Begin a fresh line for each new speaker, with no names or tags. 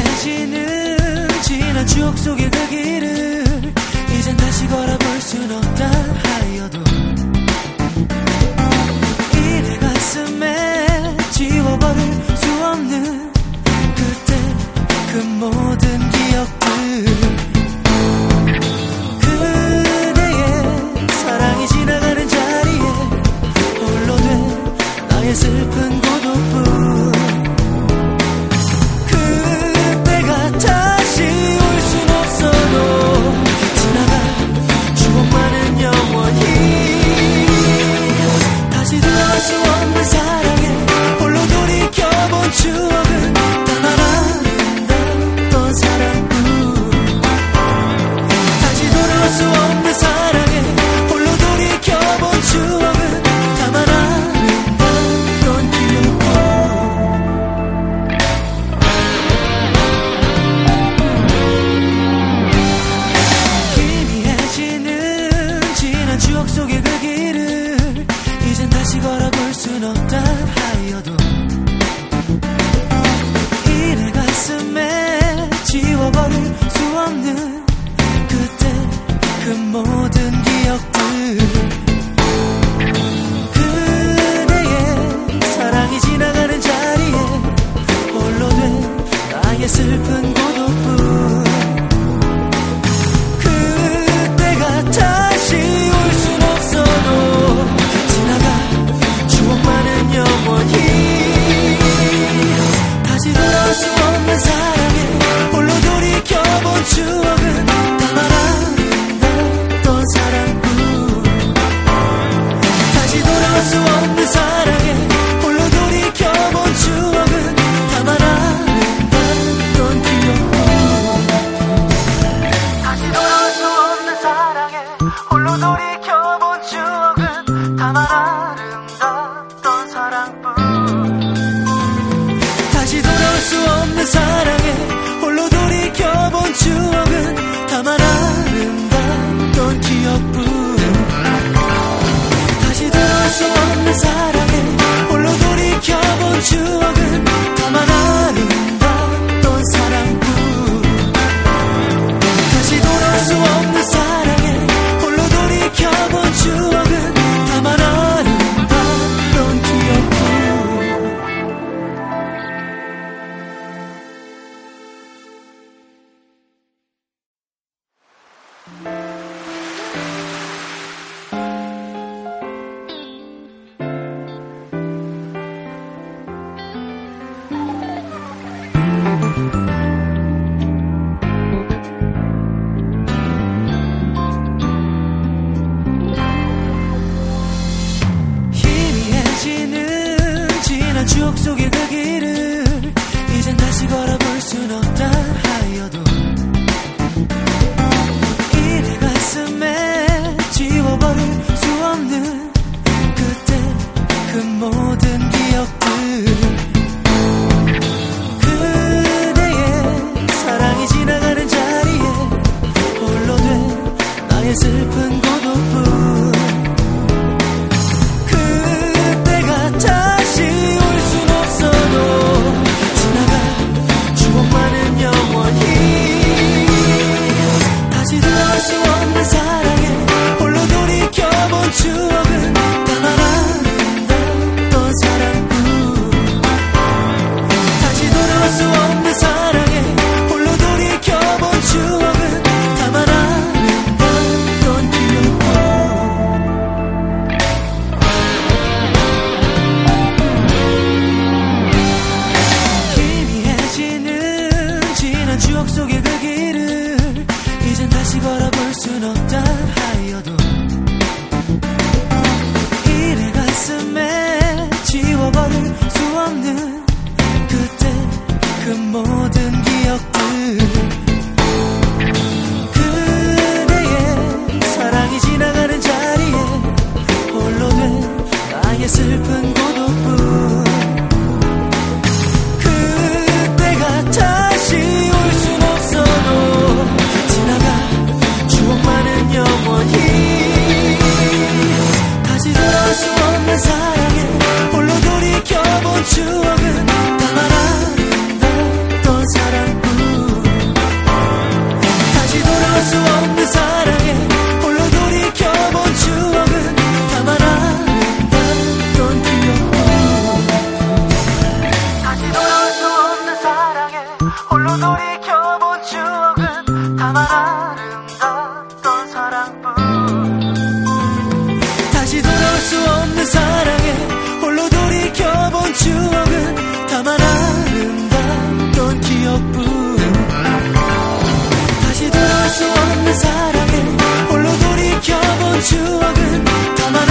희미해지는 지난 추억 속의 그 길을 이젠 다시 걸어볼 순 없다 하여도 이 내 가슴에 지워버릴 수 없는 그때 그 모든 기억들, 그대의 사랑이 지나가는 자리에 홀로 된 나의 슬픈 고독뿐. 그때가 다시 올 순 없어도 지나간 추억만은 영원히 다시 돌아갈 수 없는 사랑에 홀로 돌이켜본 추억은 다만 아름다웠던 사랑뿐. 다시 돌아갈 수 없는 사랑에 홀로 돌이켜본 추억은 다만 아름다웠던 기억뿐. 희미해지는 지난 추억 속의 그 길을 이젠 다시 걸어볼 순 없다 하여도 이 내 가슴에 지워버릴 수 없는 그때 그 모든 기억들, 그대의 사랑이 지나가는 자리에 홀로 된 나의 슬픈 고독뿐. 그때가 다시 올 순 없어도 지나간 추억만은 영원히 다시 돌아올 수 없는 사랑에 홀로 돌이켜본 추억은 다만 아름다웠던 사랑뿐. 다시 돌아올 수 없는 사랑에 홀로 돌이켜본 추억은 다만 아름다웠던 기억뿐. 다시 돌아올 수 없는 사랑에 홀로 돌이켜본 추억은 다만 아름다웠던 사랑뿐. 다시 돌아올 수 없는 사랑에 홀로 돌이켜본 추억은 다만 아름다웠던 기억뿐. 다시 돌아올 수 없는 사랑에 홀로 돌이켜본 추억은 다만 아름다웠던 사랑뿐. 다시 돌아올 수 없는 사랑에 홀로 돌이켜본 추억은 다만 아름다웠던 기억뿐. 희미해지는 지난 추억 속의 그 길을 이젠 다시 걸어볼 순 없다 하여도 이 내 가슴에 지워버릴 수 없는 그때 그 모든 기억들, 그대의 사랑이 지나가는 자리에 홀로 된 나의 슬픈 고독뿐. 그때가 다시 올 순 없어 나에게 슬픈 고독뿐. 그때가 다시 올 순 없어도 지나가 추억만은 영원히. 다시 돌아올 수 없는 사랑에 홀로 돌이켜본 추억은 다만 아름다웠던 사랑뿐. 다시 돌아올 수 없는 사랑에 홀로 돌이켜본 추억은 다만 아름다웠던 기억뿐. 다시 돌아올 수 없는 사랑에 홀로 돌이켜본 추억은 다만 아름다웠던 사랑뿐. 다시 돌아올 수 없는 사랑에 홀로 돌이켜본 추억은 다만 아름다웠던 기억뿐. 다시 돌아올 수 없는 사랑에 홀로 돌이켜본 추억은 다만